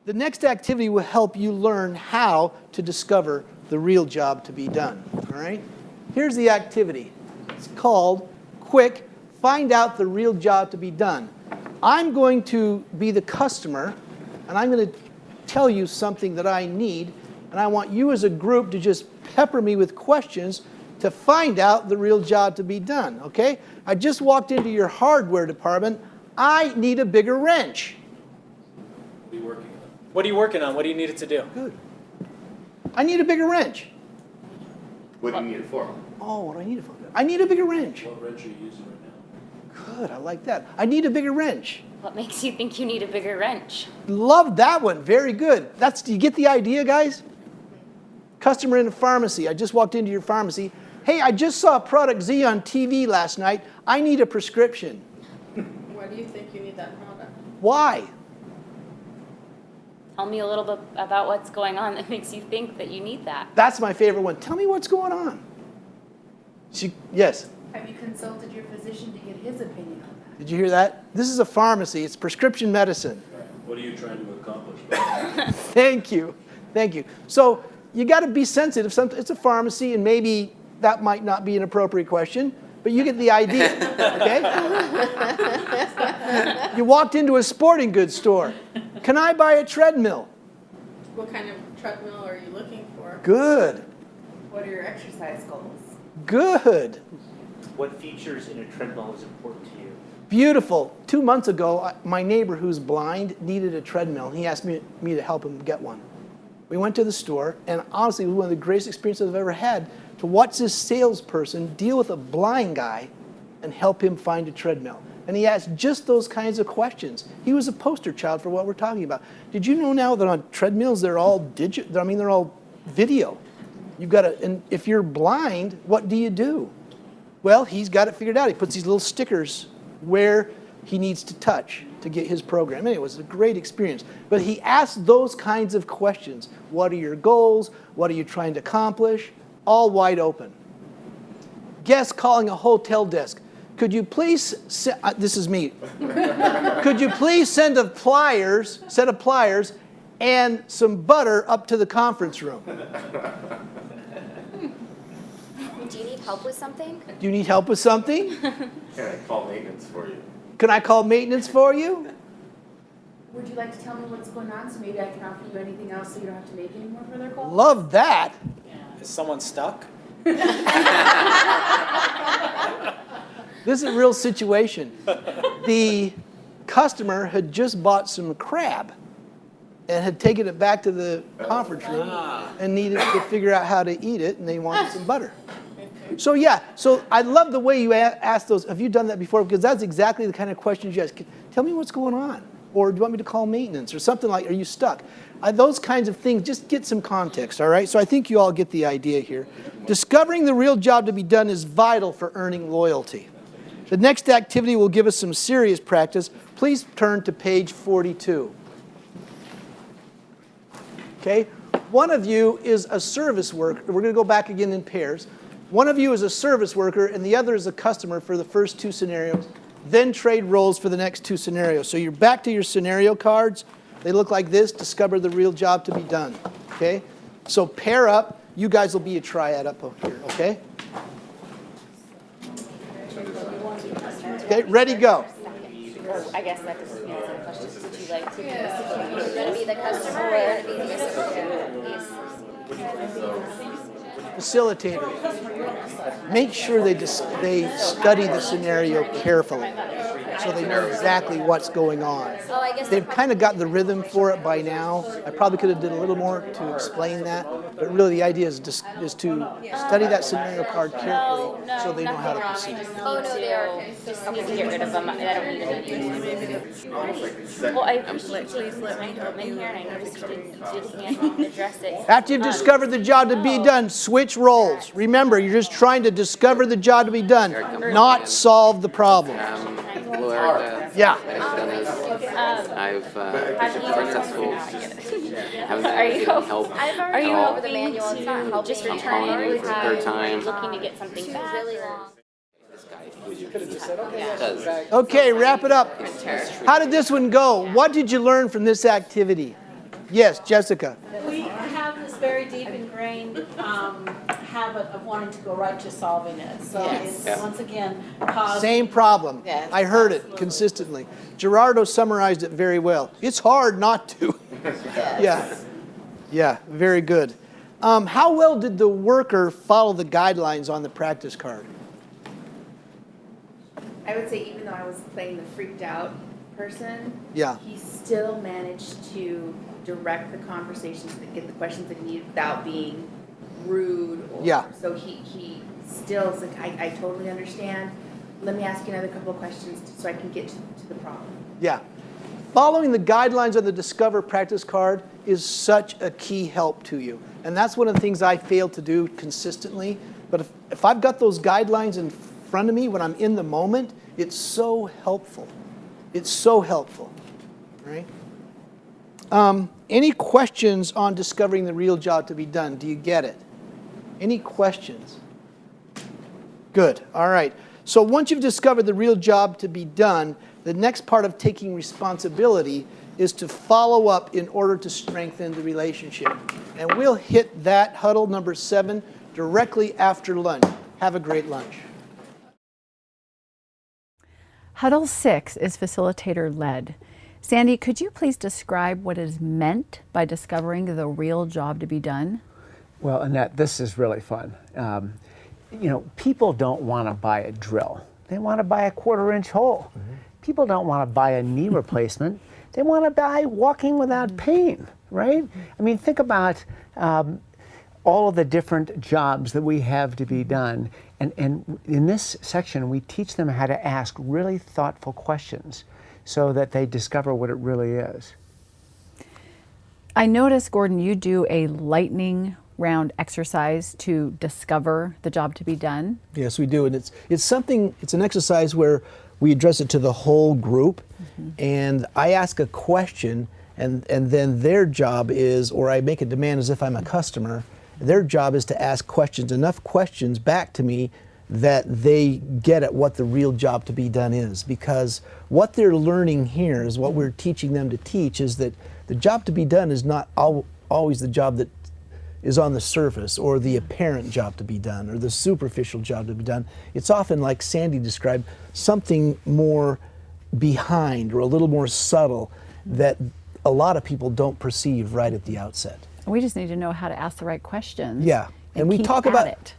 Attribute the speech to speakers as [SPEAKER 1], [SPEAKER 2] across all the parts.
[SPEAKER 1] The next activity will help you learn how to discover the real job to be done. All right? Here's the activity. It's called Quick, Find Out the Real Job to Be Done. I'm going to be the customer, and I'm going to tell you something that I need, and I want you as a group to just pepper me with questions to find out the real job to be done, okay? I just walked into your hardware department. I need a bigger wrench.
[SPEAKER 2] What are you working on? What do you need it to do?
[SPEAKER 1] Good. I need a bigger wrench.
[SPEAKER 3] What do you need it for?
[SPEAKER 1] Oh, what do I need it for? I need a bigger wrench.
[SPEAKER 4] What wrench are you using right now?
[SPEAKER 1] Good, I like that. I need a bigger wrench.
[SPEAKER 5] What makes you think you need a bigger wrench?
[SPEAKER 1] Love that one. Very good. Do you get the idea, guys? Customer in a pharmacy. I just walked into your pharmacy. Hey, I just saw Product Z on TV last night. I need a prescription.
[SPEAKER 6] Why do you think you need that product?
[SPEAKER 1] Why?
[SPEAKER 5] Tell me a little bit about what's going on that makes you think that you need that.
[SPEAKER 1] That's my favorite one. Tell me what's going on. Yes?
[SPEAKER 6] Have you consulted your physician to get his opinion on that?
[SPEAKER 1] Did you hear that? This is a pharmacy. It's prescription medicine.
[SPEAKER 4] What are you trying to accomplish?
[SPEAKER 1] Thank you. Thank you. So you got to be sensitive. It's a pharmacy, and maybe that might not be an appropriate question, but you get the idea, okay? You walked into a sporting goods store. Can I buy a treadmill?
[SPEAKER 6] What kind of treadmill are you looking for?
[SPEAKER 1] Good.
[SPEAKER 6] What are your exercise goals?
[SPEAKER 1] Good.
[SPEAKER 7] What features in a treadmill is important to you?
[SPEAKER 1] Beautiful. 2 months ago, my neighbor who's blind needed a treadmill. He asked me to help him get one. We went to the store, and honestly, it was one of the greatest experiences I've ever had to watch this salesperson deal with a blind guy and help him find a treadmill. And he asked just those kinds of questions. He was a poster child for what we're talking about. Did you know now that on treadmills, they're all digital? I mean, they're all video. You've got to, and if you're blind, what do you do? Well, he's got it figured out. He puts these little stickers where he needs to touch to get his program. Anyway, it was a great experience. But he asked those kinds of questions. What are your goals? What are you trying to accomplish? All wide open. Guest calling a hotel desk. Could you please, this is me. Could you please send a set of pliers and some butter up to the conference room?
[SPEAKER 8] Do you need help with something?
[SPEAKER 1] Do you need help with something?
[SPEAKER 3] Can I call maintenance for you?
[SPEAKER 1] Can I call maintenance for you?
[SPEAKER 6] Would you like to tell me what's going on so maybe I can offer you anything else so you don't have to make any more further calls?
[SPEAKER 1] Love that.
[SPEAKER 2] Is someone stuck?
[SPEAKER 1] This is a real situation. The customer had just bought some crab and had taken it back to the conference room and needed to figure out how to eat it, and they wanted some butter. So yeah, so I love the way you ask those. Have you done that before? Because that's exactly the kind of questions you ask. Tell me what's going on. Or do you want me to call maintenance? Or something like, are you stuck? Those kinds of things, just get some context, all right? So I think you all get the idea here. Discovering the real job to be done is vital for earning loyalty. The next activity will give us some serious practice. Please turn to page 42. Okay? One of you is a service worker. We're going to go back again in pairs. One of you is a service worker, and the other is a customer for the first two scenarios. Then trade roles for the next two scenarios. So you're back to your scenario cards. They look like this. Discover the real job to be done. Okay? So pair up. You guys will be a triad up here. Okay? Okay, ready, go.
[SPEAKER 5] I guess that doesn't answer the question. Would you like to be
[SPEAKER 8] You're going to be the customer or you're going to be the
[SPEAKER 1] Facilitator. Make sure they study the scenario carefully so they know exactly what's going on.
[SPEAKER 8] Oh, I guess
[SPEAKER 1] They've kind of got the rhythm for it by now. I probably could have did a little more to explain that, but really the idea is to study that scenario card carefully so they know how to proceed.
[SPEAKER 8] Oh, no, they are.
[SPEAKER 5] Just need to get rid of them. I don't need any. Well, I appreciate you letting me come in here, and I noticed you didn't address it.
[SPEAKER 1] After you've discovered the job to be done, switch roles. Remember, you're just trying to discover the job to be done, not solve the problem. Yeah.
[SPEAKER 9] I've been successful.
[SPEAKER 5] Are you
[SPEAKER 9] help.
[SPEAKER 5] Are you
[SPEAKER 8] over the manual? It's not helping.
[SPEAKER 5] just returning
[SPEAKER 9] It's her time.
[SPEAKER 5] looking to get something back?
[SPEAKER 8] Really long.
[SPEAKER 1] Okay, wrap it up. How did this one go? What did you learn from this activity? Yes, Jessica.
[SPEAKER 10] We have this very deep ingrained habit of wanting to go right to solving it. So it's, once again, cause.
[SPEAKER 1] Same problem.
[SPEAKER 8] Yes.
[SPEAKER 1] I heard it consistently. Gerardo summarized it very well. It's hard not to. Yeah. Yeah, very good. How well did the worker follow the guidelines on the practice card?
[SPEAKER 6] I would say even though I was playing the freaked out person,
[SPEAKER 1] Yeah.
[SPEAKER 6] he still managed to direct the conversations to get the questions that he needed without being rude. Or,
[SPEAKER 1] Yeah.
[SPEAKER 6] So he still is like, I totally understand. Let me ask you another couple of questions so I can get to the problem.
[SPEAKER 1] Yeah. Following the guidelines on the Discover practice card is such a key help to you. And that's one of the things I fail to do consistently. But if I've got those guidelines in front of me when I'm in the moment, it's so helpful. It's so helpful, right? Any questions on discovering the real job to be done? Do you get it? Any questions? Good, all right. So once you've discovered the real job to be done, the next part of taking responsibility is to follow up in order to strengthen the relationship. And we'll hit that huddle number 7 directly after lunch. Have a great lunch.
[SPEAKER 11] Huddle 6 is facilitator-led. Sandy, could you please describe what is meant by discovering the real job to be done?
[SPEAKER 12] Well, Annette, this is really fun. People don't want to buy a drill. They want to buy a 1/4-inch hole. People don't want to buy a knee replacement. They want to buy walking without pain, right? I mean, think about all of the different jobs that we have to be done. And in this section, we teach them how to ask really thoughtful questions so that they discover what it really is.
[SPEAKER 11] I notice, Gordon, you do a lightning round exercise to discover the job to be done.
[SPEAKER 1] Yes, we do. And it's an exercise where we address it to the whole group. And I ask a question, and then their job is, or I make a demand as if I'm a customer, their job is to ask questions, enough questions back to me that they get at what the real job to be done is. Because what they're learning here is what we're teaching them to teach is that the job to be done is not always the job that is on the surface, or the apparent job to be done, or the superficial job to be done. It's often, like Sandy described, something more behind or a little more subtle that a lot of people don't perceive right at the outset.
[SPEAKER 11] We just need to know how to ask the right questions.
[SPEAKER 1] Yeah, and we
[SPEAKER 11] keep
[SPEAKER 1] talk
[SPEAKER 11] at
[SPEAKER 1] about
[SPEAKER 11] it.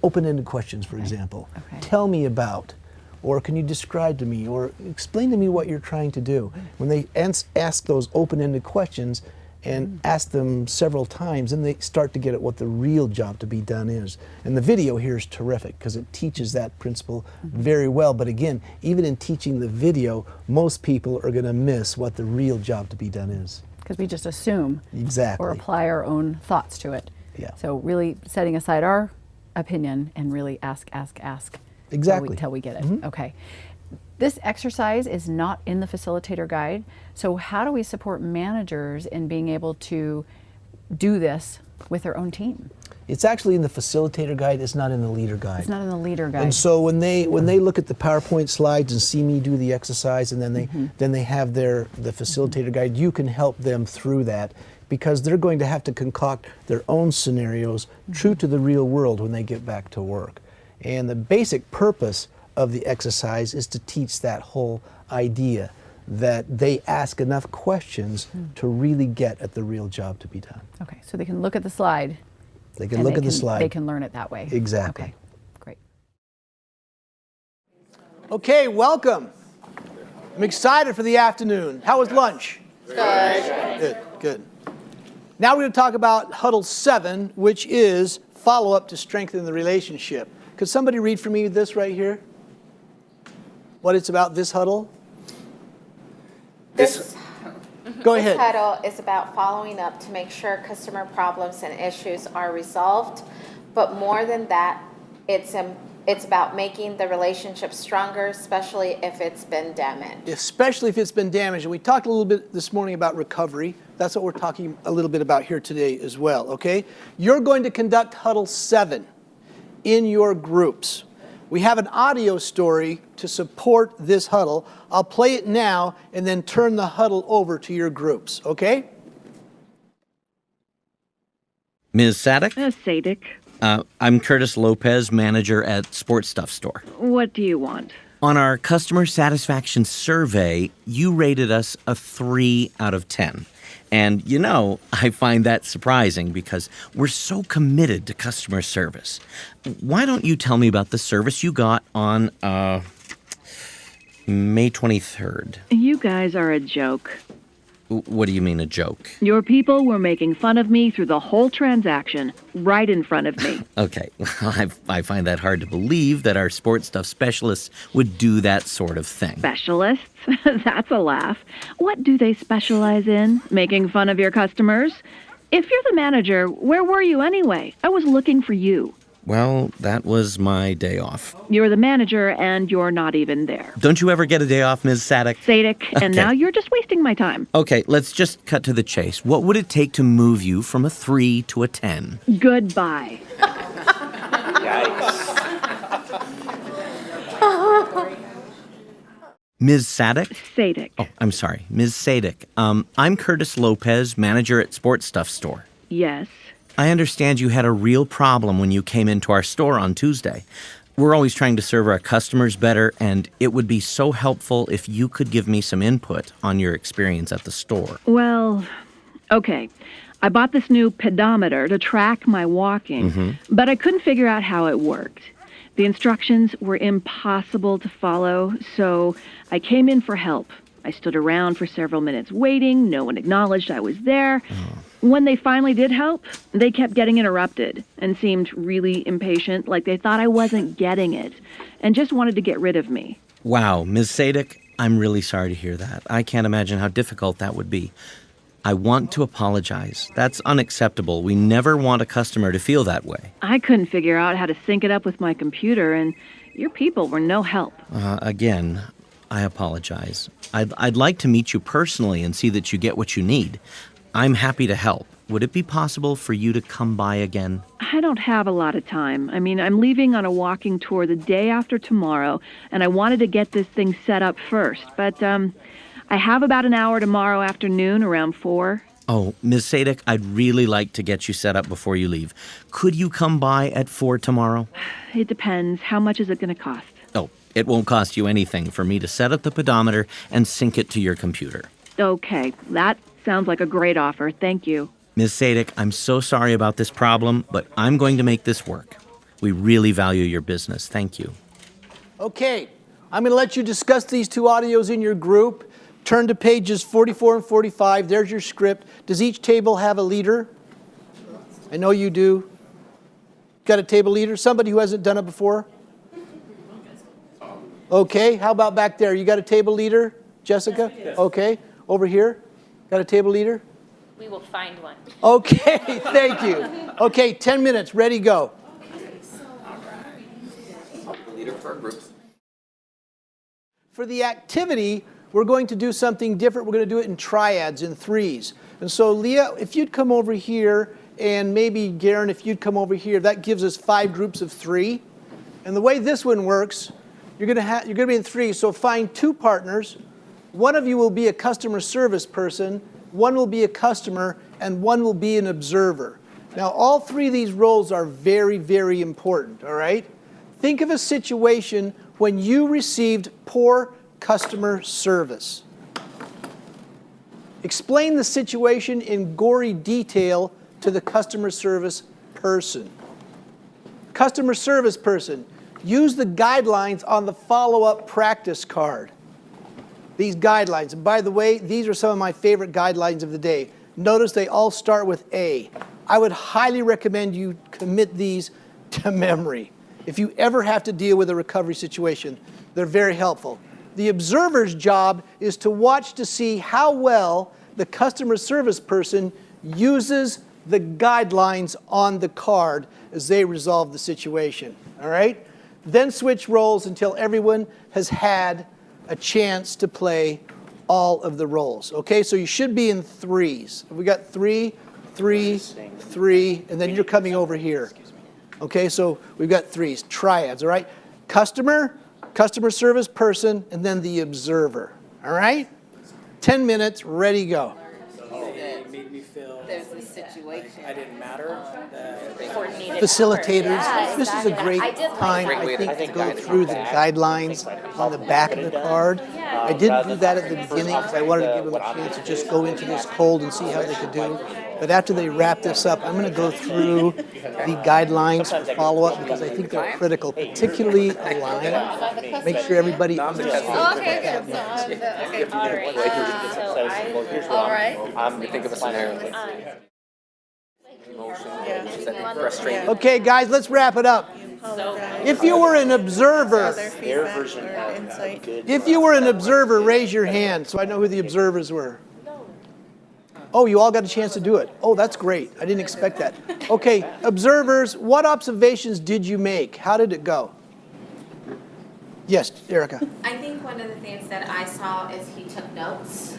[SPEAKER 1] Open-ended questions, for example.
[SPEAKER 11] Okay.
[SPEAKER 1] Tell me about, or can you describe to me, or explain to me what you're trying to do. When they ask those open-ended questions and ask them several times, then they start to get at what the real job to be done is. And the video here is terrific because it teaches that principle very well. But again, even in teaching the video, most people are going to miss what the real job to be done is.
[SPEAKER 11] Because we just assume
[SPEAKER 1] Exactly.
[SPEAKER 11] or apply our own thoughts to it.
[SPEAKER 1] Yeah.
[SPEAKER 11] So really setting aside our opinion and really ask.
[SPEAKER 1] Exactly.
[SPEAKER 11] Till we get it. Okay. This exercise is not in the facilitator guide. So how do we support managers in being able to do this with their own team?
[SPEAKER 1] It's actually in the facilitator guide. It's not in the leader guide.
[SPEAKER 11] It's not in the leader guide.
[SPEAKER 1] And so when they look at the PowerPoint slides and see me do the exercise, and then they have the facilitator guide, you can help them through that, because they're going to have to concoct their own scenarios true to the real world when they get back to work. And the basic purpose of the exercise is to teach that whole idea that they ask enough questions to really get at the real job to be done.
[SPEAKER 11] Okay, so they can look at the slide.
[SPEAKER 1] They can look at the slide.
[SPEAKER 11] They can learn it that way.
[SPEAKER 1] Exactly.
[SPEAKER 11] Okay, great.
[SPEAKER 1] Okay, welcome. I'm excited for the afternoon. How was lunch? Good. Now we're going to talk about Huddle 7, which is follow-up to strengthen the relationship. Could somebody read for me this right here? What it's about, this huddle? Go ahead.
[SPEAKER 8] This huddle is about following up to make sure customer problems and issues are resolved. But more than that, it's about making the relationship stronger, especially if it's been damaged.
[SPEAKER 1] Especially if it's been damaged. And we talked a little bit this morning about recovery. That's what we're talking a little bit about here today as well, okay? You're going to conduct Huddle 7 in your groups. We have an audio story to support this huddle. I'll play it now and then turn the huddle over to your groups, okay?
[SPEAKER 13] Ms. Sadek?
[SPEAKER 14] Sadik.
[SPEAKER 13] I'm Curtis Lopez, manager at Sports Stuff Store.
[SPEAKER 14] What do you want?
[SPEAKER 13] On our customer satisfaction survey, you rated us a 3 out of 10. And, I find that surprising because we're so committed to customer service. Why don't you tell me about the service you got on, May 23rd?
[SPEAKER 14] You guys are a joke.
[SPEAKER 13] What do you mean, a joke?
[SPEAKER 14] Your people were making fun of me through the whole transaction, right in front of me.
[SPEAKER 13] Okay, I find that hard to believe that our sports stuff specialists would do that sort of thing.
[SPEAKER 14] Specialists? That's a laugh. What do they specialize in? Making fun of your customers? If you're the manager, where were you anyway? I was looking for you.
[SPEAKER 13] Well, that was my day off.
[SPEAKER 14] You're the manager, and you're not even there.
[SPEAKER 13] Don't you ever get a day off, Ms. Sadek?
[SPEAKER 14] Sadik, and
[SPEAKER 13] Okay.
[SPEAKER 14] now you're just wasting my time.
[SPEAKER 13] Okay, let's just cut to the chase. What would it take to move you from a 3 to a 10?
[SPEAKER 14] Goodbye.
[SPEAKER 13] Ms. Sadek?
[SPEAKER 14] Sadik.
[SPEAKER 13] Oh, I'm sorry. Ms. Sadik. I'm Curtis Lopez, manager at Sports Stuff Store.
[SPEAKER 14] Yes.
[SPEAKER 13] I understand you had a real problem when you came into our store on Tuesday. We're always trying to serve our customers better, and it would be so helpful if you could give me some input on your experience at the store.
[SPEAKER 14] Well, okay. I bought this new pedometer to track my walking, but I couldn't figure out how it worked. The instructions were impossible to follow, so I came in for help. I stood around for several minutes waiting. No one acknowledged I was there. When they finally did help, they kept getting interrupted and seemed really impatient, like they thought I wasn't getting it, and just wanted to get rid of me.
[SPEAKER 13] Wow, Ms. Sadik, I'm really sorry to hear that. I can't imagine how difficult that would be. I want to apologize. That's unacceptable. We never want a customer to feel that way.
[SPEAKER 14] I couldn't figure out how to sync it up with my computer, and your people were no help.
[SPEAKER 13] Again, I apologize. I'd like to meet you personally and see that you get what you need. I'm happy to help. Would it be possible for you to come by again?
[SPEAKER 14] I don't have a lot of time. I mean, I'm leaving on a walking tour the day after tomorrow, and I wanted to get this thing set up first. But, I have about an hour tomorrow afternoon around 4.
[SPEAKER 13] Oh, Ms. Sadik, I'd really like to get you set up before you leave. Could you come by at 4 tomorrow?
[SPEAKER 14] It depends. How much is it going to cost?
[SPEAKER 13] Oh, it won't cost you anything for me to set up the pedometer and sync it to your computer.
[SPEAKER 14] Okay, that sounds like a great offer. Thank you.
[SPEAKER 13] Ms. Sadik, I'm so sorry about this problem, but I'm going to make this work. We really value your business. Thank you.
[SPEAKER 1] Okay, I'm going to let you discuss these two audios in your group. Turn to pages 44 and 45. There's your script. Does each table have a leader? I know you do. Got a table leader? Somebody who hasn't done it before? Okay, how about back there? You got a table leader, Jessica?
[SPEAKER 2] Yes.
[SPEAKER 1] Okay, over here? Got a table leader?
[SPEAKER 5] We will find one.
[SPEAKER 1] Okay, thank you. Okay, 10 minutes, ready, go.
[SPEAKER 9] Leader for our groups.
[SPEAKER 1] For the activity, we're going to do something different. We're going to do it in triads, in threes. And so, Leah, if you'd come over here, and maybe Garen, if you'd come over here, that gives us 5 groups of 3. And the way this one works, you're going to be in 3. So find 2 partners. One of you will be a customer service person, one will be a customer, and one will be an observer. Now, all 3 of these roles are very, very important, all right? Think of a situation when you received poor customer service. Explain the situation in gory detail to the customer service person. Customer service person, use the guidelines on the follow-up practice card. These guidelines, and by the way, these are some of my favorite guidelines of the day. Notice they all start with A. I would highly recommend you commit these to memory. If you ever have to deal with a recovery situation, they're very helpful. The observer's job is to watch to see how well the customer service person uses the guidelines on the card as they resolve the situation, all right? Then switch roles until everyone has had a chance to play all of the roles, okay? So you should be in 3s. We got 3, 3, 3, and then you're coming over here. Okay, so we've got 3s, triads, all right? Customer service person, and then the observer, all right? 10 minutes, ready, go.
[SPEAKER 2] Made me feel.
[SPEAKER 6] There's a situation
[SPEAKER 2] I didn't matter.
[SPEAKER 5] Coordinated
[SPEAKER 1] Facilitators,
[SPEAKER 5] effort. Yeah,
[SPEAKER 1] this is a
[SPEAKER 5] exactly.
[SPEAKER 1] great
[SPEAKER 5] I did like
[SPEAKER 1] time,
[SPEAKER 5] that.
[SPEAKER 1] I think, to
[SPEAKER 7] think
[SPEAKER 1] go
[SPEAKER 7] guiding
[SPEAKER 1] through the
[SPEAKER 7] back,
[SPEAKER 1] guidelines on the back of the card.
[SPEAKER 5] Yeah.
[SPEAKER 1] I didn't do that at the beginning because I wanted to give them a chance to just go into this cold and see how they could do. But after they wrap this up, I'm going to go through the guidelines for follow-up because I think they're critical, particularly Align. Make sure everybody understands.
[SPEAKER 8] Okay, good. So I'm the, okay.
[SPEAKER 5] All right.
[SPEAKER 8] All right.
[SPEAKER 9] I'm gonna think of a scenario. Emotion, she said frustrated.
[SPEAKER 1] Okay, guys, let's wrap it up. If you were an observer,
[SPEAKER 7] Their version of good.
[SPEAKER 1] if you were an observer, raise your hand so I know who the observers were. Oh, you all got a chance to do it. Oh, that's great. I didn't expect that. Okay, observers, what observations did you make? How did it go? Yes, Erica.
[SPEAKER 8] I think one of the things that I saw is he took notes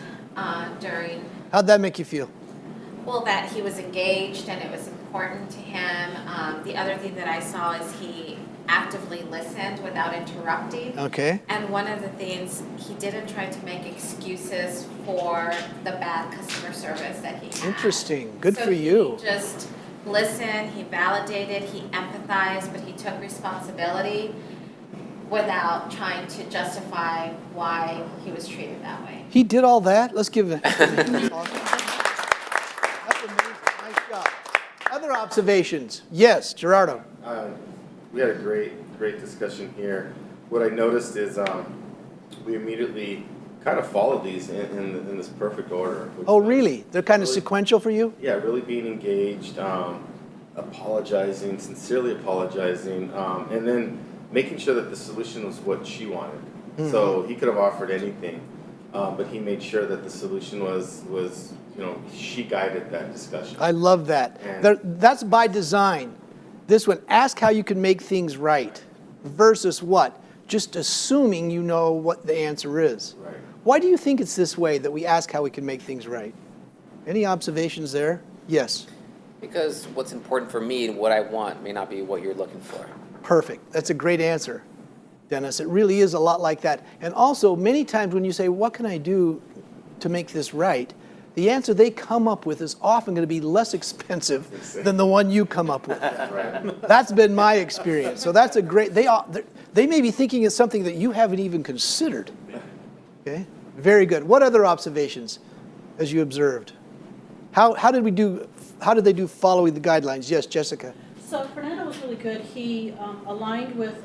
[SPEAKER 8] during,
[SPEAKER 1] How'd that make you feel?
[SPEAKER 8] well, that he was engaged and it was important to him. The other thing that I saw is he actively listened without interrupting.
[SPEAKER 1] Okay.
[SPEAKER 8] And one of the things, he didn't try to make excuses for the bad customer service that he had.
[SPEAKER 1] Interesting. Good
[SPEAKER 8] So
[SPEAKER 1] for you.
[SPEAKER 8] He just listened, he validated, he empathized, but he took responsibility without trying to justify why he was treated that way.
[SPEAKER 1] He did all that? Let's give it. That's amazing. Nice job. Other observations? Yes, Gerardo.
[SPEAKER 3] We had a great discussion here. What I noticed is we immediately kind of followed these in this perfect order.
[SPEAKER 1] Oh, really? They're kind of
[SPEAKER 3] Really-
[SPEAKER 1] sequential for you?
[SPEAKER 3] Yeah, really being engaged, apologizing, sincerely apologizing, and then making sure that the solution was what she wanted. So he could have offered anything, but he made sure that the solution was she guided that discussion.
[SPEAKER 1] I love that.
[SPEAKER 3] And-
[SPEAKER 1] That's by design. This one, ask how you can make things right versus what? Just assuming you know what the answer is.
[SPEAKER 3] Right.
[SPEAKER 1] Why do you think it's this way that we ask how we can make things right? Any observations there? Yes.
[SPEAKER 9] Because what's important for me and what I want may not be what you're looking for.
[SPEAKER 1] Perfect. That's a great answer, Dennis. It really is a lot like that. And also, many times when you say, what can I do to make this right? The answer they come up with is often going to be less expensive than the one you come up with.
[SPEAKER 3] Right.
[SPEAKER 1] That's been my experience. So that's a great, they may be thinking it's something that you haven't even considered. Okay? Very good. What other observations as you observed? How did they do following the guidelines? Yes, Jessica.
[SPEAKER 10] So Fernando was really good. He aligned with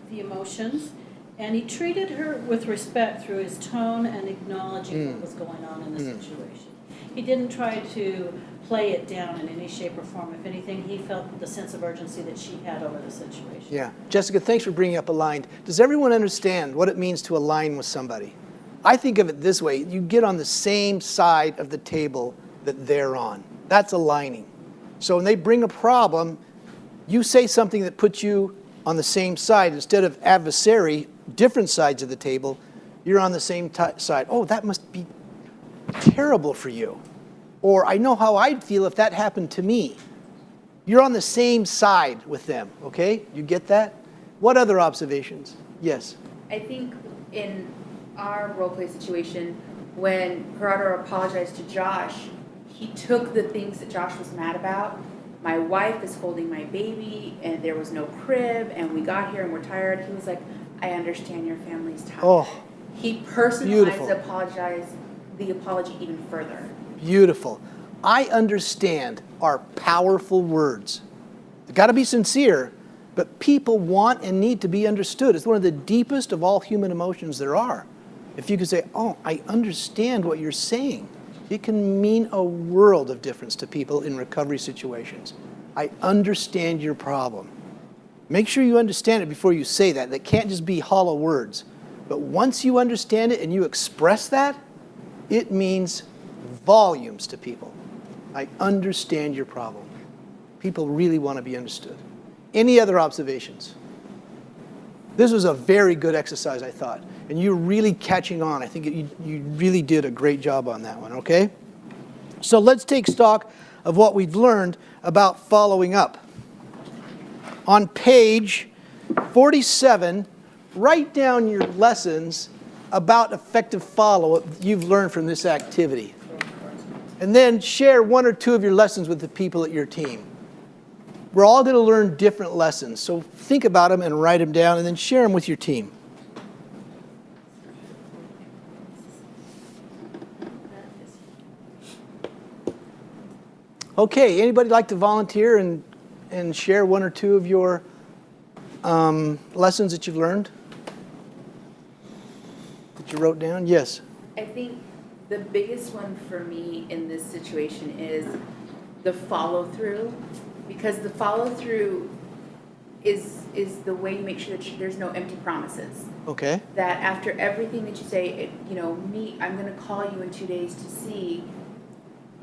[SPEAKER 10] the emotions, and he treated her with respect through his tone and acknowledging what was going on in the situation. He didn't try to play it down in any shape or form. If anything, he felt the sense of urgency that she had over the situation.
[SPEAKER 1] Yeah. Jessica, thanks for bringing up aligned. Does everyone understand what it means to align with somebody? I think of it this way. You get on the same side of the table that they're on. That's aligning. So when they bring a problem, you say something that puts you on the same side. Instead of adversary, different sides of the table, you're on the same side. Oh, that must be terrible for you. Or I know how I'd feel if that happened to me. You're on the same side with them, okay? You get that? What other observations? Yes.
[SPEAKER 6] I think in our role play situation, when Gerardo apologized to Josh, he took the things that Josh was mad about. My wife is holding my baby, and there was no crib, and we got here and we're tired. He was like, I understand your family's tired.
[SPEAKER 1] Oh,
[SPEAKER 6] He personalized
[SPEAKER 1] beautiful.
[SPEAKER 6] the apology even further.
[SPEAKER 1] Beautiful. I understand are powerful words. They've got to be sincere, but people want and need to be understood. It's one of the deepest of all human emotions there are. If you could say, oh, I understand what you're saying, it can mean a world of difference to people in recovery situations. I understand your problem. Make sure you understand it before you say that. That can't just be hollow words. But once you understand it and you express that, it means volumes to people. I understand your problem. People really want to be understood. Any other observations? This was a very good exercise, I thought. And you're really catching on. I think you really did a great job on that one, okay? So let's take stock of what we've learned about following up. On page 47, write down your lessons about effective follow-up you've learned from this activity. And then share 1 or 2 of your lessons with the people at your team. We're all going to learn different lessons, so think about them and write them down and then share them with your team. Okay, anybody like to volunteer and share 1 or 2 of your lessons that you've learned? That you wrote down? Yes.
[SPEAKER 6] I think the biggest one for me in this situation is the follow through, because the follow through is the way you make sure that there's no empty promises.
[SPEAKER 1] Okay.
[SPEAKER 6] That after everything that you say, I'm going to call you in 2 days to see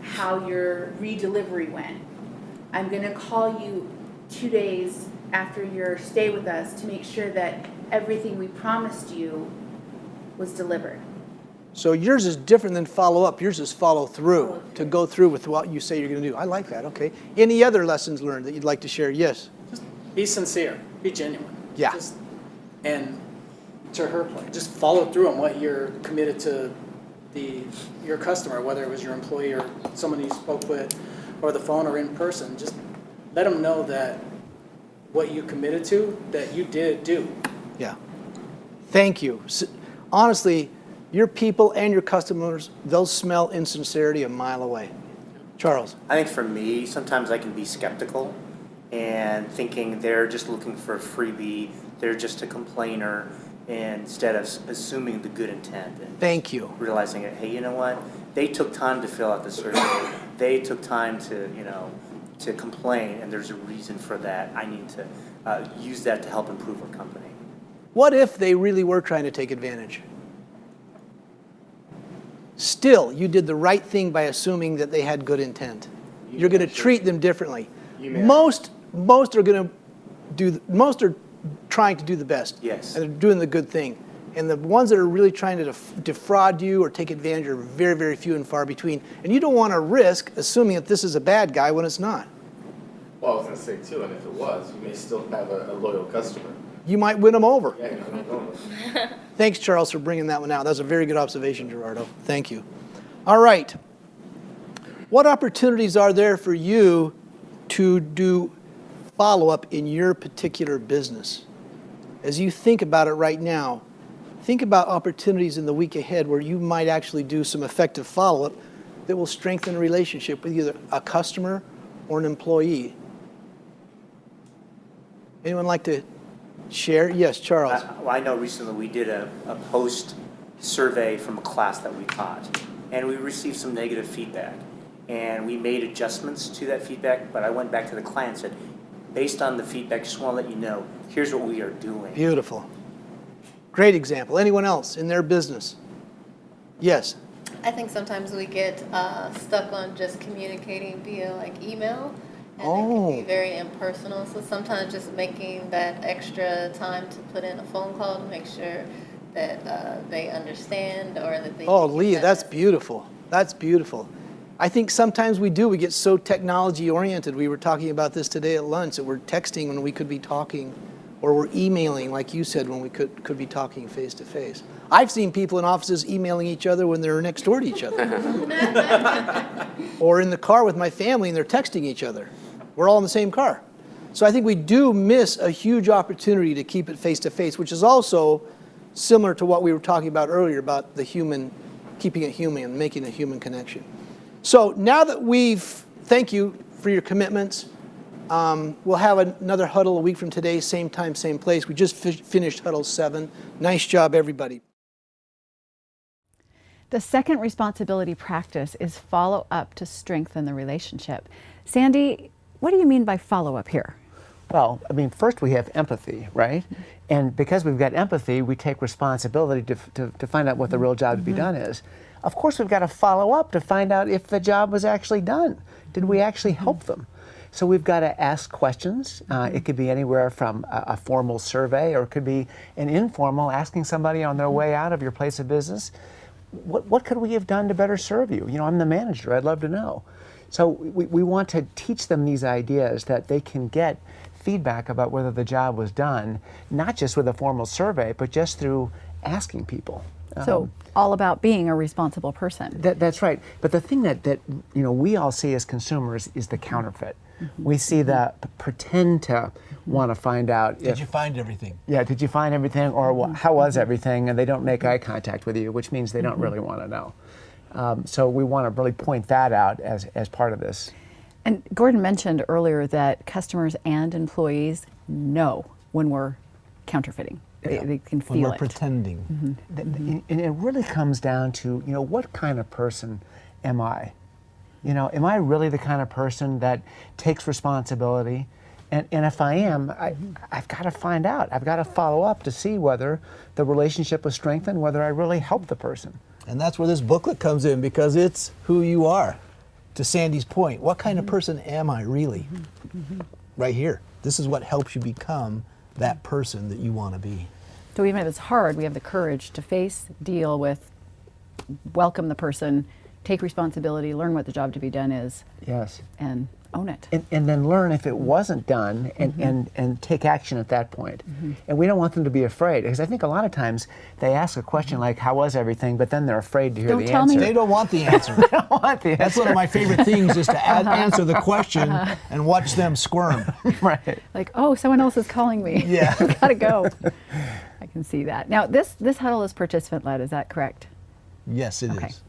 [SPEAKER 6] how your redelivery went. I'm going to call you 2 days after your stay with us to make sure that everything we promised you was delivered.
[SPEAKER 1] So yours is different than follow up. Yours is follow through, to go through with what you say you're going to do. I like that. Okay. Any other lessons learned that you'd like to share? Yes.
[SPEAKER 2] Just be sincere. Be genuine.
[SPEAKER 1] Yeah.
[SPEAKER 2] And to her point, just follow through on what you're committed to your customer, whether it was your employee or someone you spoke with, or the phone or in person. Just let them know that what you committed to, that you did do.
[SPEAKER 1] Yeah. Thank you. Honestly, your people and your customers, they'll smell insincerity a mile away. Charles.
[SPEAKER 15] I think for me, sometimes I can be skeptical and thinking they're just looking for a freebie, they're just a complainer, instead of assuming the good intent. And
[SPEAKER 1] thank you.
[SPEAKER 15] Realizing that, hey, you know what? They took time to fill out the survey. They took time to, to complain, and there's a reason for that. I need to use that to help improve our company.
[SPEAKER 1] What if they really were trying to take advantage? Still, you did the right thing by assuming that they had good intent. You're going to treat them differently. Most are going to most are trying to do the best.
[SPEAKER 15] Yes.
[SPEAKER 1] And they're doing the good thing. And the ones that are really trying to defraud you or take advantage are very, very few and far between. And you don't want to risk assuming that this is a bad guy when it's not.
[SPEAKER 3] Well, I was going to say too, and if it was, you may still have a loyal customer.
[SPEAKER 1] You might win them over.
[SPEAKER 3] Yeah, you know.
[SPEAKER 1] Thanks, Charles, for bringing that one out. That's a very good observation, Gerardo. Thank you. All right. What opportunities are there for you to do follow-up in your particular business? As you think about it right now, think about opportunities in the week ahead where you might actually do some effective follow-up that will strengthen a relationship with either a customer or an employee. Anyone like to share? Yes, Charles.
[SPEAKER 15] I know recently we did a post survey from a class that we taught, and we received some negative feedback. And we made adjustments to that feedback, but I went back to the client and said, based on the feedback, just want to let you know, here's what we are doing.
[SPEAKER 1] Beautiful. Great example. Anyone else in their business? Yes.
[SPEAKER 16] I think sometimes we get stuck on just communicating via email, and it can be very impersonal. So sometimes just making that extra time to put in a phone call to make sure that they understand or that they.
[SPEAKER 1] Oh, Leah, that's beautiful. That's beautiful. I think sometimes we get so technology oriented. We were talking about this today at lunch, that we're texting when we could be talking, or we're emailing, like you said, when we could be talking face to face. I've seen people in offices emailing each other when they're next door to each other. Or in the car with my family and they're texting each other. We're all in the same car. So I think we do miss a huge opportunity to keep it face to face, which is also similar to what we were talking about earlier about the human, keeping it human and making a human connection. So now that thank you for your commitments. We'll have another huddle a week from today, same time, same place. We just finished huddle 7. Nice job, everybody.
[SPEAKER 11] The second responsibility practice is follow up to strengthen the relationship. Sandy, what do you mean by follow up here?
[SPEAKER 12] Well, first we have empathy, right? And because we've got empathy, we take responsibility to find out what the real job to be done is. Of course, we've got to follow up to find out if the job was actually done. Did we actually help them? So we've got to ask questions. It could be anywhere from a formal survey, or it could be an informal, asking somebody on their way out of your place of business, what could we have done to better serve you? I'm the manager, I'd love to know. So we want to teach them these ideas that they can get feedback about whether the job was done, not just with a formal survey, but just through asking people.
[SPEAKER 11] So all about being a responsible person.
[SPEAKER 12] That's right. But the thing that we all see as consumers is the counterfeit. We see the pretend to want to find out.
[SPEAKER 1] Did you find everything?
[SPEAKER 12] Yeah, did you find everything, or how was everything? And they don't make eye contact with you, which means they don't really want to know. So we want to really point that out as part of this.
[SPEAKER 11] And Gordon mentioned earlier that customers and employees know when we're counterfeiting. They can feel
[SPEAKER 1] when we're
[SPEAKER 11] it.
[SPEAKER 1] pretending.
[SPEAKER 12] And it really comes down to, what kind of person am I? Am I really the kind of person that takes responsibility? And if I am, I've got to find out. I've got to follow up to see whether the relationship was strengthened, whether I really helped the person.
[SPEAKER 1] And that's where this booklet comes in, because it's who you are. To Sandy's point, what kind of person am I really? Right here. This is what helps you become that person that you want to be.
[SPEAKER 11] So even if it's hard, we have the courage to face, deal with, welcome the person, take responsibility, learn what the job to be done is.
[SPEAKER 12] Yes.
[SPEAKER 11] And own it.
[SPEAKER 12] And then learn if it wasn't done and take action at that point. And we don't want them to be afraid, because I think a lot of times they ask a question like, how was everything? But then they're afraid to hear the answer.
[SPEAKER 1] They don't want the answer.
[SPEAKER 12] They don't want the answer.
[SPEAKER 1] That's one of my favorite things, is to answer the question and watch them squirm.
[SPEAKER 12] Right.
[SPEAKER 11] Like, oh, someone else is calling me.
[SPEAKER 1] Yeah.
[SPEAKER 11] Gotta go. I can see that. Now, this huddle is participant-led, is that correct?
[SPEAKER 1] Yes, it is.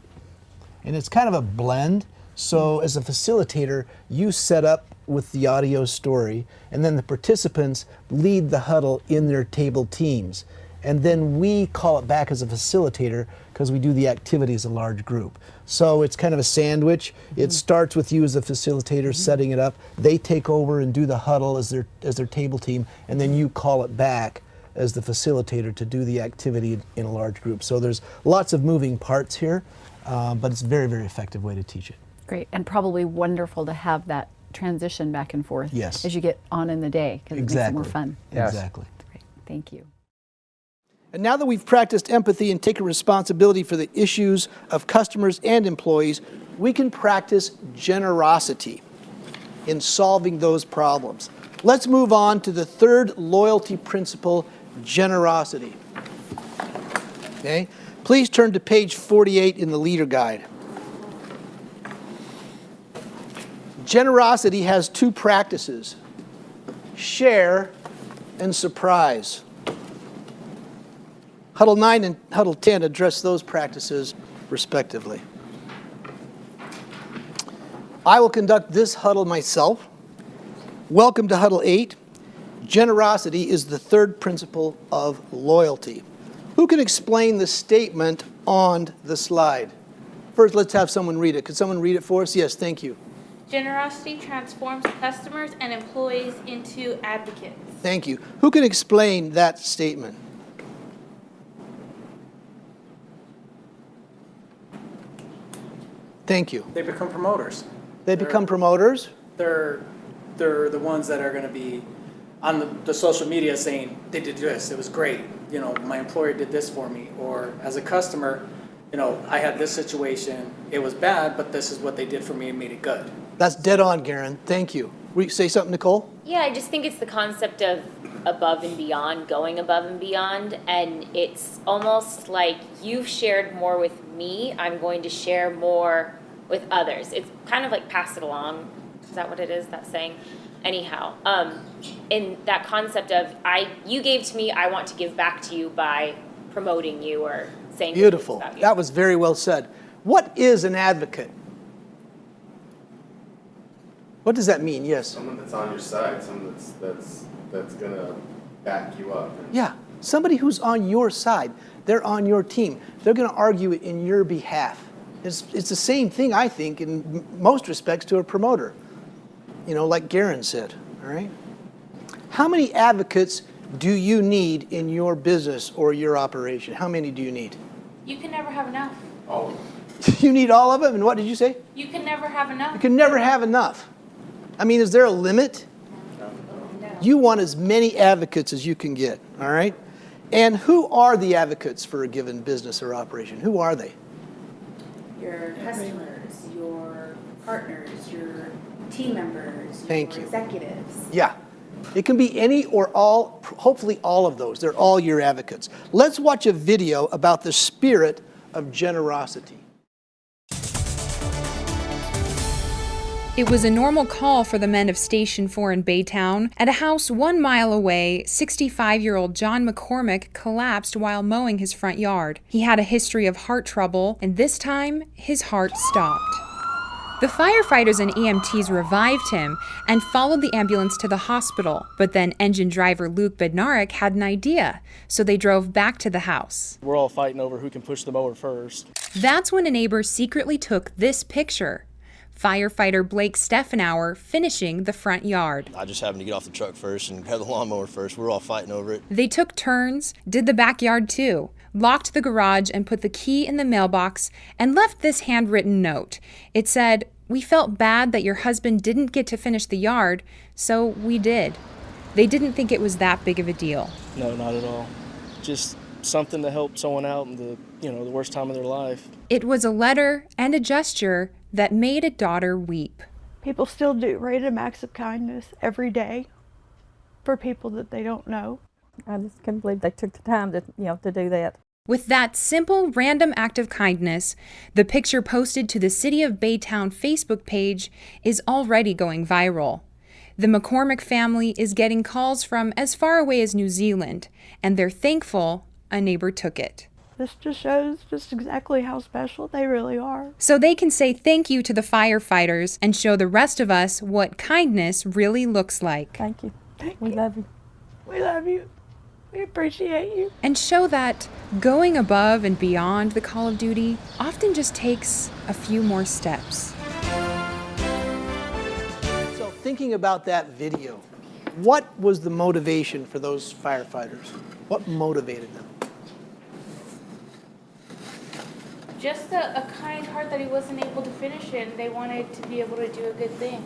[SPEAKER 1] And it's kind of a blend. So as a facilitator, you set up with the audio story, and then the participants lead the huddle in their table teams. And then we call it back as a facilitator, because we do the activity as a large group. So it's kind of a sandwich. It starts with you as a facilitator setting it up. They take over and do the huddle as their table team, and then you call it back as the facilitator to do the activity in a large group. So there's lots of moving parts here, but it's a very, very effective way to teach it.
[SPEAKER 11] Great, and probably wonderful to have that transition back and forth as you get on in the day, because it makes it more fun.
[SPEAKER 12] Yes.
[SPEAKER 1] Exactly.
[SPEAKER 11] Great, thank you.
[SPEAKER 1] And now that we've practiced empathy and taken responsibility for the issues of customers and employees, we can practice generosity in solving those problems. Let's move on to the third loyalty principle, generosity. Okay? Please turn to page 48 in the leader guide. Generosity has two practices: share and surprise. Huddle 9 and Huddle 10 address those practices respectively. I will conduct this huddle myself. Welcome to Huddle 8. Generosity is the third principle of loyalty. Who can explain the statement on the slide? First, let's have someone read it. Could someone read it for us? Yes, thank you.
[SPEAKER 5] Generosity transforms customers and employees into advocates.
[SPEAKER 1] Thank you. Who can explain that statement? Thank you.
[SPEAKER 2] They become promoters.
[SPEAKER 1] They become promoters?
[SPEAKER 2] They're the ones that are going to be on the social media saying, they did this, it was great. My employer did this for me. Or as a customer, I had this situation, it was bad, but this is what they did for me and made it good.
[SPEAKER 1] That's dead on, Garen. Thank you. Will you say something, Nicole?
[SPEAKER 17] Yeah, I just think it's the concept of above and beyond, going above and beyond, and it's almost like you've shared more with me, I'm going to share more with others. It's kind of like pass it along. Is that what it is, that saying? Anyhow, in that concept of you gave to me, I want to give back to you by promoting you or saying
[SPEAKER 1] Beautiful.
[SPEAKER 17] About you.
[SPEAKER 1] That was very well said. What is an advocate? What does that mean? Yes.
[SPEAKER 3] Someone that's on your side, someone that's gonna back you up.
[SPEAKER 1] Yeah, somebody who's on your side. They're on your team. They're going to argue it in your behalf. It's the same thing, I think, in most respects to a promoter. Like Garen said, all right? How many advocates do you need in your business or your operation? How many do you need?
[SPEAKER 5] You can never have enough.
[SPEAKER 3] All of them.
[SPEAKER 1] You need all of them? And what did you say?
[SPEAKER 5] You can never have enough.
[SPEAKER 1] You can never have enough. I mean, is there a limit?
[SPEAKER 5] No.
[SPEAKER 1] You want as many advocates as you can get, all right? And who are the advocates for a given business or operation? Who are they?
[SPEAKER 6] Your customers, your partners, your team members,
[SPEAKER 1] Thank
[SPEAKER 6] your
[SPEAKER 1] you.
[SPEAKER 6] executives.
[SPEAKER 1] Yeah. It can be any or all, hopefully all of those. They're all your advocates. Let's watch a video about the spirit of generosity.
[SPEAKER 18] It was a normal call for the men of Station 4 in Baytown. At a house 1 mile away, 65-year-old John McCormick collapsed while mowing his front yard. He had a history of heart trouble, and this time, his heart stopped. The firefighters and EMTs revived him and followed the ambulance to the hospital. But then engine driver Luke Bednarik had an idea, so they drove back to the house.
[SPEAKER 19] We're all fighting over who can push the mower first.
[SPEAKER 18] That's when a neighbor secretly took this picture. Firefighter Blake Steffenauer finishing the front yard.
[SPEAKER 20] I just happened to get off the truck first and grab the lawnmower first. We were all fighting over it.
[SPEAKER 18] They took turns, did the backyard too, locked the garage and put the key in the mailbox and left this handwritten note. It said, "We felt bad that your husband didn't get to finish the yard, so we did." They didn't think it was that big of a deal.
[SPEAKER 19] No, not at all. Just something to help someone out in the worst time of their life.
[SPEAKER 18] It was a letter and a gesture that made a daughter weep.
[SPEAKER 21] People still do random acts of kindness every day for people that they don't know.
[SPEAKER 22] I just couldn't believe they took the time to do that.
[SPEAKER 18] With that simple random act of kindness, the picture posted to the City of Baytown Facebook page is already going viral. The McCormick family is getting calls from as far away as New Zealand, and they're thankful a neighbor took it.
[SPEAKER 21] This just shows just exactly how special they really are.
[SPEAKER 18] So they can say thank you to the firefighters and show the rest of us what kindness really looks like.
[SPEAKER 22] Thank you.
[SPEAKER 21] We
[SPEAKER 22] love you.
[SPEAKER 21] We love you. We appreciate you.
[SPEAKER 18] And show that going above and beyond the call of duty often just takes a few more steps.
[SPEAKER 1] So thinking about that video, what was the motivation for those firefighters? What motivated them?
[SPEAKER 5] Just a kind heart that he wasn't able to finish it, and they wanted to be able to do a good thing.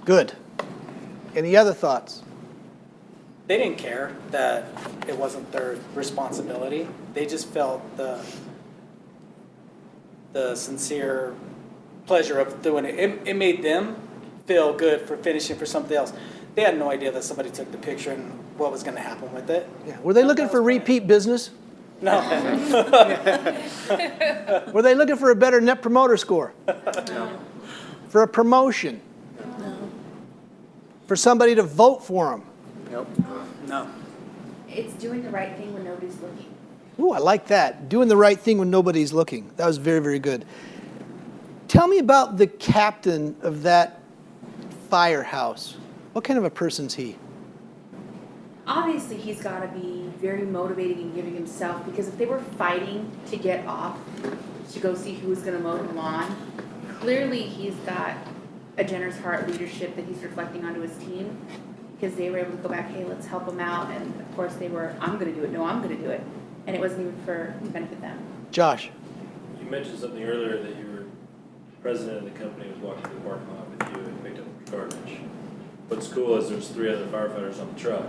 [SPEAKER 1] Good. Any other thoughts?
[SPEAKER 2] They didn't care that it wasn't their responsibility. They just felt the sincere pleasure of doing it. It made them feel good for finishing for something else. They had no idea that somebody took the picture and what was going to happen with it.
[SPEAKER 1] Yeah. Were they looking for repeat business?
[SPEAKER 2] No.
[SPEAKER 1] Were they looking for a better net promoter score?
[SPEAKER 2] No.
[SPEAKER 1] For a promotion?
[SPEAKER 21] No.
[SPEAKER 1] For somebody to vote for them?
[SPEAKER 2] Nope. No.
[SPEAKER 6] It's doing the right thing when nobody's looking.
[SPEAKER 1] Ooh, I like that. Doing the right thing when nobody's looking. That was very, very good. Tell me about the captain of that firehouse. What kind of a person's he?
[SPEAKER 6] Obviously, he's got to be very motivating and giving himself, because if they were fighting to get off to go see who was going to mow the lawn, clearly he's got a generous heart leadership that he's reflecting onto his team, because they were able to go back, hey, let's help him out. And of course they were, I'm going to do it. No, I'm going to do it. And it wasn't even to benefit them.
[SPEAKER 1] Josh.
[SPEAKER 4] You mentioned something earlier that you were president of the company was walking through the parking lot with you and picked up garbage. What's cool is there's 3 other firefighters on the truck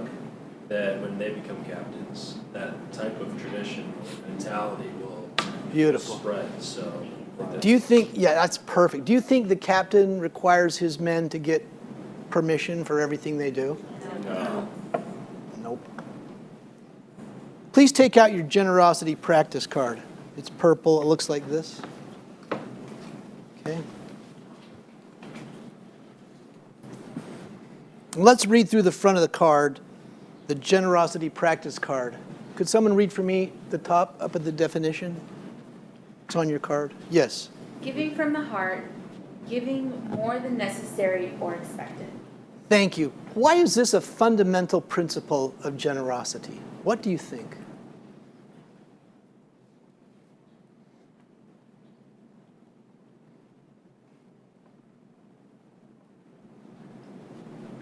[SPEAKER 4] that when they become captains, that type of tradition or mentality will
[SPEAKER 1] Beautiful.
[SPEAKER 4] Spread. So
[SPEAKER 1] do you think, yeah, that's perfect. Do you think the captain requires his men to get permission for everything they do?
[SPEAKER 4] No.
[SPEAKER 1] Nope. Please take out your generosity practice card. It's purple. It looks like this. Okay. Let's read through the front of the card, the generosity practice card. Could someone read for me the top up at the definition? It's on your card. Yes.
[SPEAKER 6] Giving from the heart, giving more than necessary or expected.
[SPEAKER 1] Thank you. Why is this a fundamental principle of generosity? What do you think?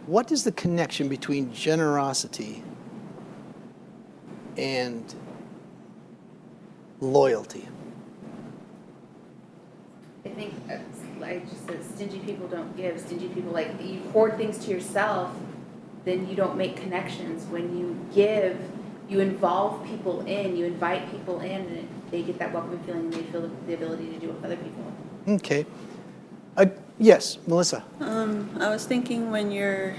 [SPEAKER 1] What is the connection between generosity and loyalty?
[SPEAKER 6] I think, like just said, stingy people don't give. Stingy people, like, you hoard things to yourself, then you don't make connections. When you give, you involve people in, you invite people in, and they get that welcoming feeling, and they feel the ability to do it with other people.
[SPEAKER 1] Okay. Yes, Melissa.
[SPEAKER 7] I was thinking when you're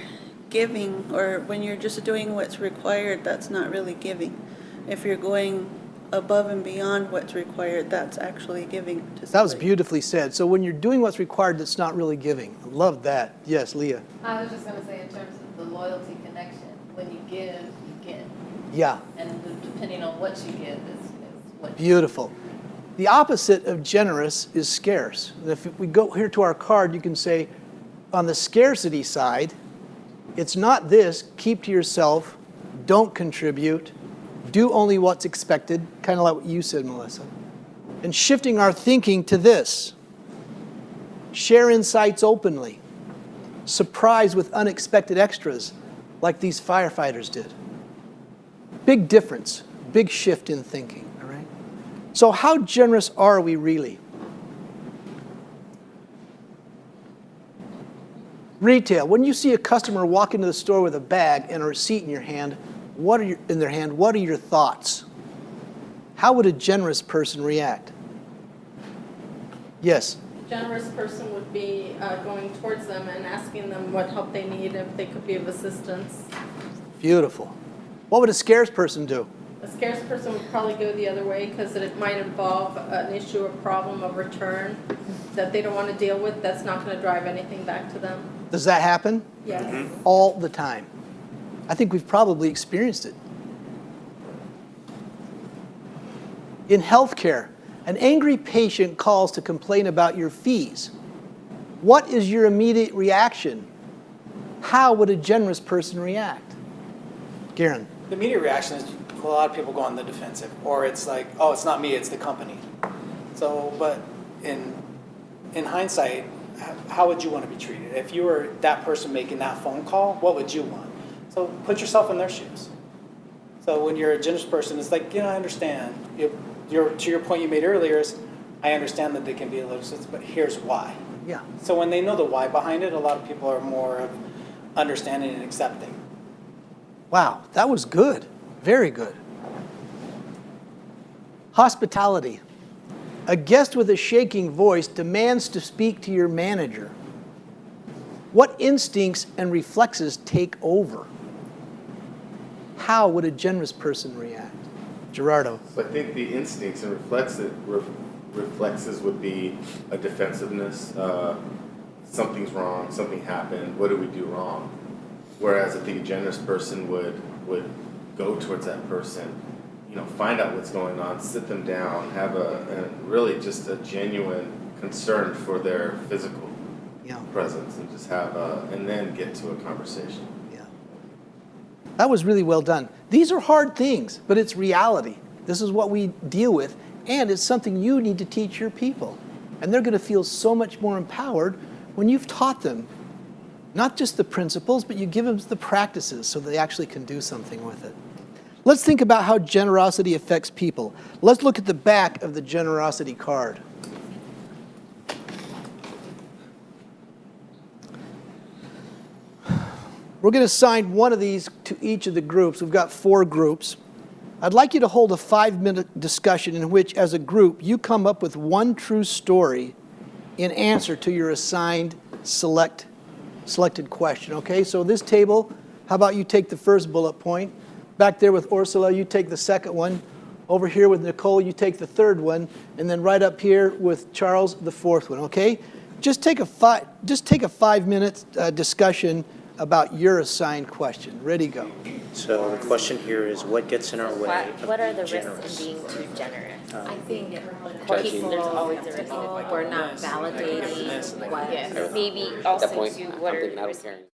[SPEAKER 7] giving, or when you're just doing what's required, that's not really giving. If you're going above and beyond what's required, that's actually giving to somebody.
[SPEAKER 1] That was beautifully said. So when you're doing what's required, that's not really giving. I love that. Yes, Leah.
[SPEAKER 16] I was just gonna say in terms of the loyalty connection, when you give, you get.
[SPEAKER 1] Yeah.
[SPEAKER 16] And depending on what you give is what.
[SPEAKER 1] Beautiful. The opposite of generous is scarce. And if we go here to our card, you can say, on the scarcity side, it's not this, keep to yourself, don't contribute, do only what's expected, kind of like what you said, Melissa. And shifting our thinking to this, share insights openly, surprise with unexpected extras, like these firefighters did. Big difference, big shift in thinking, all right? So how generous are we really? Retail, when you see a customer walk into the store with a bag and a receipt in your hand, what are your thoughts? How would a generous person react? Yes?
[SPEAKER 13] A generous person would be going towards them and asking them what help they need, if they could be of assistance.
[SPEAKER 1] Beautiful. What would a scarce person do?
[SPEAKER 13] A scarce person would probably go the other way because it might involve an issue, a problem, a return that they don't want to deal with. That's not going to drive anything back to them.
[SPEAKER 1] Does that happen?
[SPEAKER 13] Yes.
[SPEAKER 1] All the time. I think we've probably experienced it. In healthcare, an angry patient calls to complain about your fees. What is your immediate reaction? How would a generous person react? Garen.
[SPEAKER 2] The immediate reaction is a lot of people go on the defensive, or it's like, oh, it's not me, it's the company. So, but in hindsight, how would you want to be treated? If you were that person making that phone call, what would you want? So put yourself in their shoes. So when you're a generous person, it's like, I understand. To your point you made earlier is, I understand that they can be a little sensitive, but here's why.
[SPEAKER 1] Yeah.
[SPEAKER 2] So when they know the why behind it, a lot of people are more understanding and accepting.
[SPEAKER 1] Wow, that was good. Very good. Hospitality. A guest with a shaking voice demands to speak to your manager. What instincts and reflexes take over? How would a generous person react? Gerardo.
[SPEAKER 3] So I think the instincts and reflexes would be a defensiveness. Something's wrong, something happened, what did we do wrong? Whereas I think a generous person would go towards that person, find out what's going on, sit them down, have a really just a genuine concern for their physical presence, and just and then get to a conversation.
[SPEAKER 1] That was really well done. These are hard things, but it's reality. This is what we deal with, and it's something you need to teach your people. And they're going to feel so much more empowered when you've taught them not just the principles, but you give them the practices so they actually can do something with it. Let's think about how generosity affects people. Let's look at the back of the generosity card. We're going to assign one of these to each of the groups. We've got 4 groups. I'd like you to hold a 5-minute discussion in which, as a group, you come up with one true story in answer to your assigned selected question. Okay, so this table, how about you take the first bullet point? Back there with Ursula, you take the second one. Over here with Nicole, you take the third one. And then right up here with Charles, the fourth one, okay? Just take a 5-minute discussion about your assigned question. Ready, go.
[SPEAKER 15] So the question here is, what gets in our way?
[SPEAKER 17] What are the
[SPEAKER 15] generous?
[SPEAKER 17] risks in being too generous?
[SPEAKER 8] I think
[SPEAKER 17] People, there's always a risk.
[SPEAKER 8] we're not validating what.
[SPEAKER 17] Maybe also too, what are the risks?